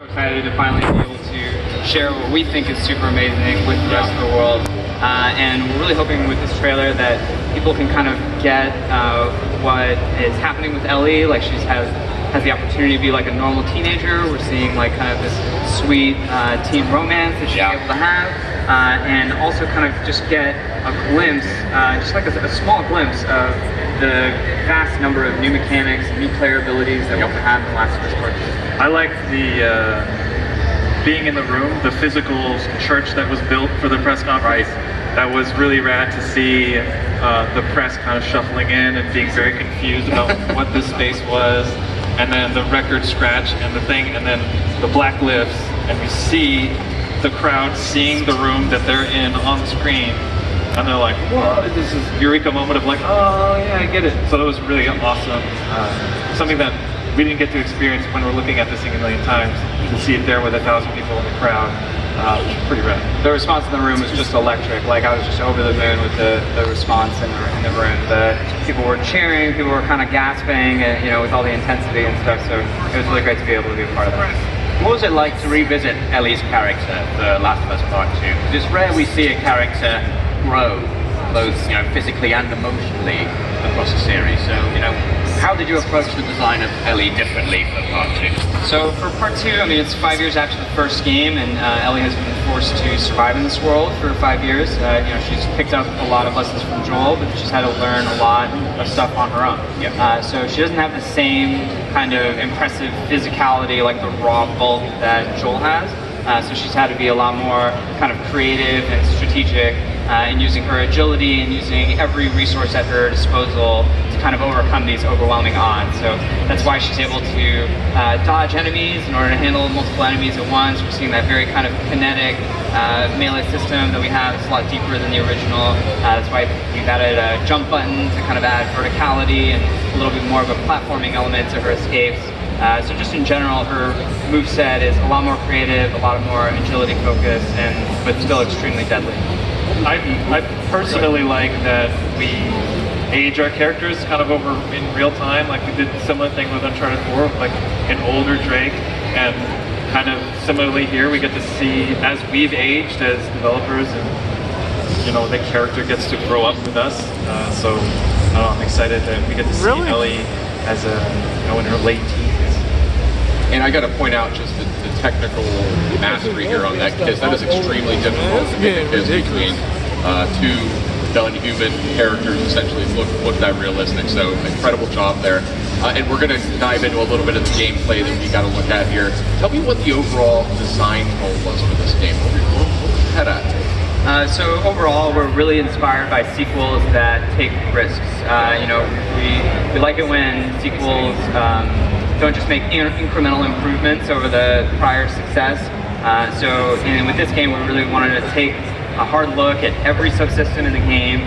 Excited to finally be able to share what we think is super amazing with the rest of the world. And we're really hoping with this trailer that people can kind of get what is happening with Ellie. Like she has the opportunity to be like a normal teenager. We're seeing like kind of this sweet teen romance that she's able to have. And also kind of just get a glimpse, just like a small glimpse of the vast number of new mechanics and new player abilities that we'll have in the Last of Us Part 2. I like the being in the room, the physical church that was built for the press conference. That was really rad to see the press kind of shuffling in and being very confused about what this space was, and then the record scratch and the thing, and then the black lifts, and we see the crowd seeing the room that they're in on the screen, and they're like, whoa, this is Eureka moment of like, oh yeah, I get it. So it was really awesome. Something that we didn't get to experience when we're looking at this thing a million times. To see it there with 1,000 people in the crowd, pretty rad. The response in the room was just electric. Like I was just over the moon with the response in the room. The people were cheering, people were kind of gasping, and, you know, with all the intensity and stuff. So it was really great to be able to be a part of that. What was it like to revisit Ellie's character for Last of Us Part 2? Because it's rare we see a character grow, both physically and emotionally across the series. So how did you approach the design of Ellie differently for Part 2? So for Part 2, I mean, it's 5 years after the first game, and Ellie has been forced to survive in this world for 5 years. She's picked up a lot of lessons from Joel, but she's had to learn a lot of stuff on her own. So she doesn't have the same kind of impressive physicality, like the raw bulk that Joel has. So she's had to be a lot more kind of creative and strategic in using her agility and using every resource at her disposal to kind of overcome these overwhelming odds. So that's why she's able to dodge enemies in order to handle multiple enemies at once. We're seeing that very kind of kinetic melee system that we have. It's a lot deeper than the original. That's why we've added a jump button to kind of add verticality and a little bit more of a platforming element to her escapes. So just in general, her moveset is a lot more creative, a lot more agility focused, but still extremely deadly. I personally like that we age our characters kind of over in real time. Like we did a similar thing with Uncharted 4, like an older Drake, and kind of similarly here we get to see as we've aged as developers, and the character gets to grow up with us. So I'm excited that we get to see Ellie as in her late teens. And I got to point out just the technical mastery here on that, because that is extremely difficult to make a kiss between two done-human characters, essentially look that realistic. So incredible job there. And we're going to dive into a little bit of the gameplay that we got to look at here. Tell me what the overall design tone was for this game. What was your head at? So overall, we're really inspired by sequels that take risks. We like it when sequels don't just make incremental improvements over the prior success. And with this game, we really wanted to take a hard look at every subsystem in the game,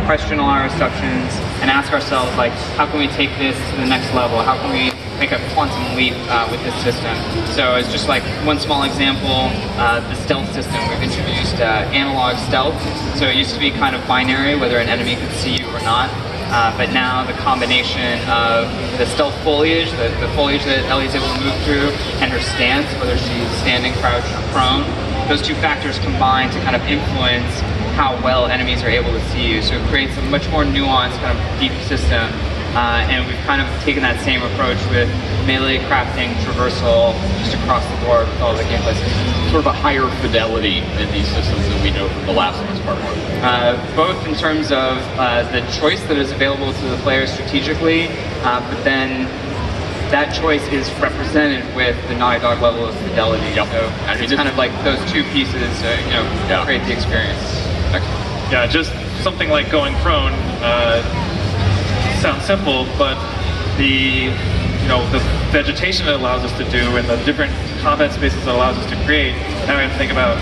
question all our assumptions, and ask ourselves, like, how can we take this to the next level? How can we make a quantum leap with this system? So it's just like one small example, the stealth system. We've introduced analog stealth. So it used to be kind of binary, whether an enemy could see you or not. But now the combination of the stealth foliage, the foliage that Ellie's able to move through, and her stance, whether she's standing, crouched, or prone, those two factors combine to kind of influence how well enemies are able to see you. So it creates a much more nuanced, kind of deep system. And we've kind of taken that same approach with melee, crafting, traversal, just across the board with all the gameplay systems. Sort of a higher fidelity in these systems than we know from The Last of Us Part 1. Both in terms of the choice that is available to the player strategically, but then that choice is represented with the Naughty Dog level of fidelity. So it's kind of like those two pieces, create the experience. Excellent. Yeah, just something like going prone sounds simple, but the vegetation it allows us to do and the different combat spaces it allows us to create. Now we have to think about,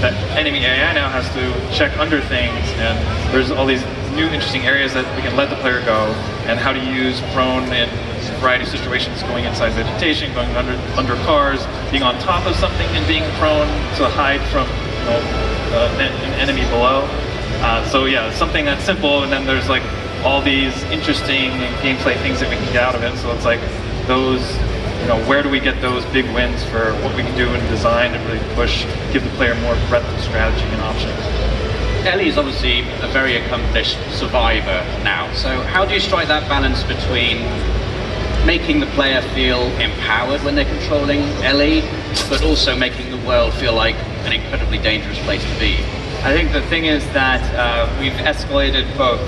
that enemy AI now has to check under things, and there's all these new interesting areas that we can let the player go, and how to use prone in a variety of situations, going inside vegetation, going under cars, being on top of something and being prone to hide from an enemy below. So yeah, something that's simple, and then there's like all these interesting gameplay things that we can get out of it. So it's like those where do we get those big wins for what we can do in design and really push, give the player more breadth of strategy and options. Ellie is obviously a very accomplished survivor now, so how do you strike that balance between making the player feel empowered when they're controlling Ellie, but also making the world feel like an incredibly dangerous place to be? I think the thing is that we've escalated both.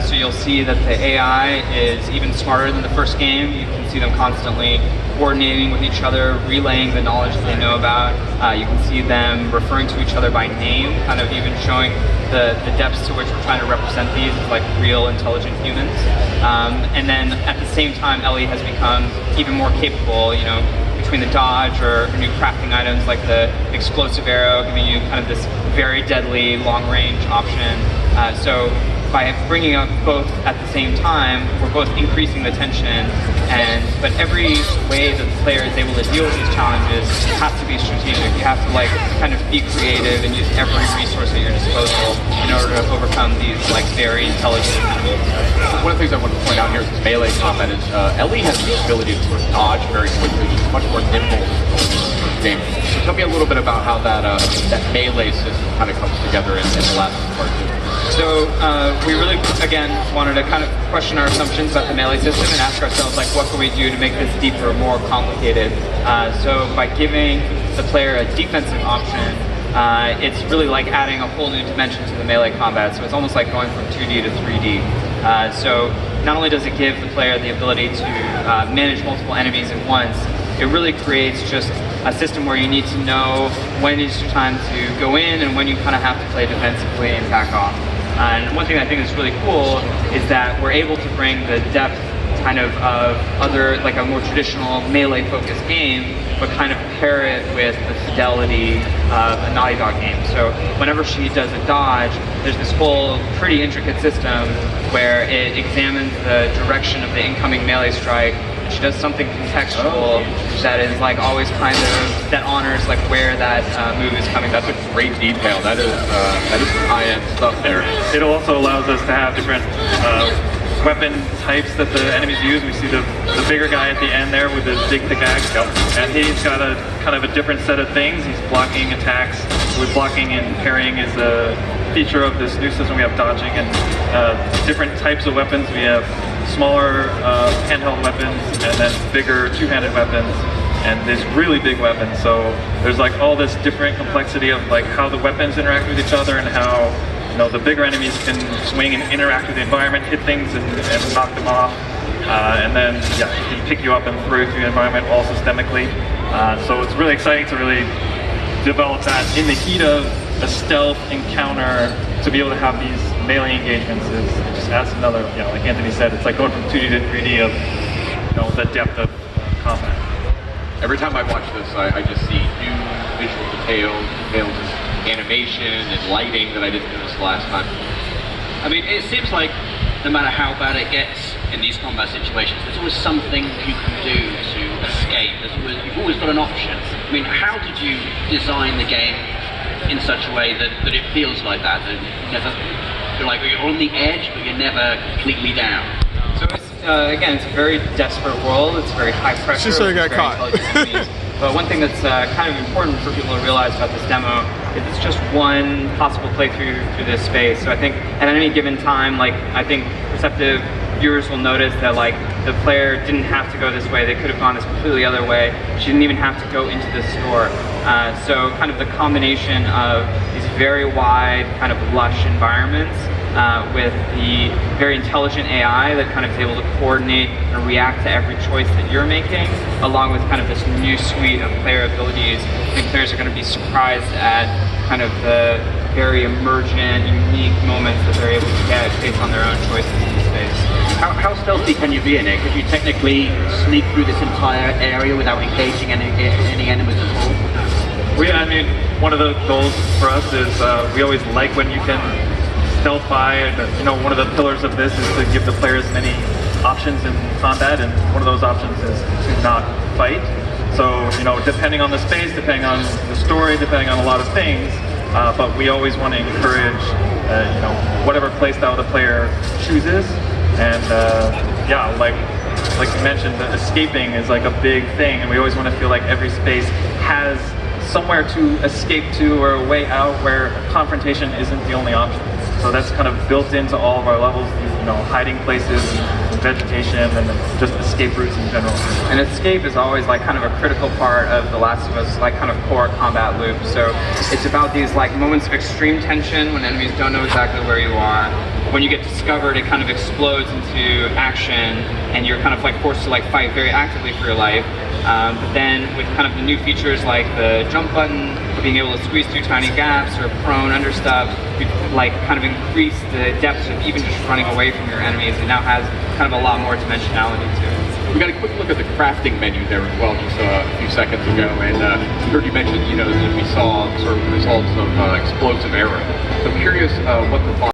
So you'll see that the AI is even smarter than the first game. You can see them constantly coordinating with each other, relaying the knowledge that they know about. You can see them referring to each other by name, kind of even showing the depths to which we're trying to represent these as like real intelligent humans. And then at the same time, Ellie has become even more capable, between the dodge or new crafting items like the explosive arrow, giving you kind of this very deadly long-range option. So by bringing up both at the same time, we're both increasing the tension, but every way that the player is able to deal with these challenges has to be strategic. You have to kind of be creative and use every resource at your disposal in order to overcome these very intelligent enemies. One of the things I want to point out here is this melee combat is Ellie has the ability to sort of dodge very quickly. She's much more nimble game. So tell me a little bit about how that melee system kind of comes together in the last part two. So we really, again, wanted to kind of question our assumptions about the melee system and ask ourselves, what can we do to make this deeper, more complicated? So by giving the player a defensive option, it's really like adding a whole new dimension to the melee combat. So it's almost like going from 2D to 3D. So not only does it give the player the ability to manage multiple enemies at once, it really creates just a system where you need to know when is your time to go in and when you kind of have to play defensively and back off. And one thing I think is really cool is that we're able to bring the depth kind of other, a more traditional melee-focused game, but kind of pair it with the fidelity of a Naughty Dog game. So whenever she does a dodge, there's this whole pretty intricate system where it examines the direction of the incoming melee strike. She does something contextual that is always kind of, that honors where that move is coming. That's a great detail. That is some high-end stuff there. It also allows us to have different weapon types that the enemies use. We see the bigger guy at the end there with his big pickaxe, and he's got a kind of a different set of things. He's blocking attacks. With blocking and parrying is a feature of this new system. We have dodging and different types of weapons. We have smaller handheld weapons and then bigger two-handed weapons and these really big weapons. So there's all this different complexity of how the weapons interact with each other and how the bigger enemies can swing and interact with the environment, hit things and knock them off. And then it can pick you up and throw you through the environment all systemically. So it's really exciting to really develop that in the heat of a stealth encounter, to be able to have these melee engagements is just adds another, like Anthony said, it's like going from 2D to 3D of the depth of combat. Every time I watch this, I just see new visual details of animation and lighting that I didn't notice last time. I mean, it seems like no matter how bad it gets in these combat situations, there's always something you can do to escape. You've always got an option. I mean, how did you design the game in such a way that it feels like that? That you're on the edge, but you're never completely down. So it's, again, it's a very desperate world. It's very high pressure. She got very caught. intelligent enemies. But one thing that's kind of important for people to realize about this demo is it's just one possible playthrough through this space. So I think at any given time, I think perceptive viewers will notice that the player didn't have to go this way. They could have gone this completely other way. She didn't even have to go into the store. So kind of the combination of these very wide, kind of lush environments with the very intelligent AI that kind of is able to coordinate and react to every choice that you're making, along with kind of this new suite of player abilities. I think players are going to be surprised at kind of the very emergent, unique moments that they're able to get based on their own choices in the space. How stealthy can you be in it? Could you technically sneak through this entire area without engaging any enemies at all? I mean, one of the goals for us is we always like when you can stealth by, and one of the pillars of this is to give the players many options in combat, and one of those options is to not fight. So, depending on the space, depending on the story, depending on a lot of things, but we always want to encourage, whatever playstyle the player chooses, and like you mentioned, that escaping is like a big thing, and we always want to feel like every space has somewhere to escape to or a way out where confrontation isn't the only option. So that's kind of built into all of our levels, these, you know, hiding places and vegetation and just escape routes in general. And escape is always like kind of a critical part of The Last of Us, like kind of core combat loop. So it's about these like moments of extreme tension when enemies don't know exactly where you are. When you get discovered, it kind of explodes into action, and you're kind of like forced to like fight very actively for your life. But then with kind of the new features like the jump button, or being able to squeeze through tiny gaps or prone under stuff, we've like kind of increased the depth of even just running away from your enemies. It now has kind of a lot more dimensionality to it. We got a quick look at the crafting menu there as well, just a few seconds ago, and heard you mentioned, you know, that we saw sort of the results of explosive arrow. So I'm curious what the thought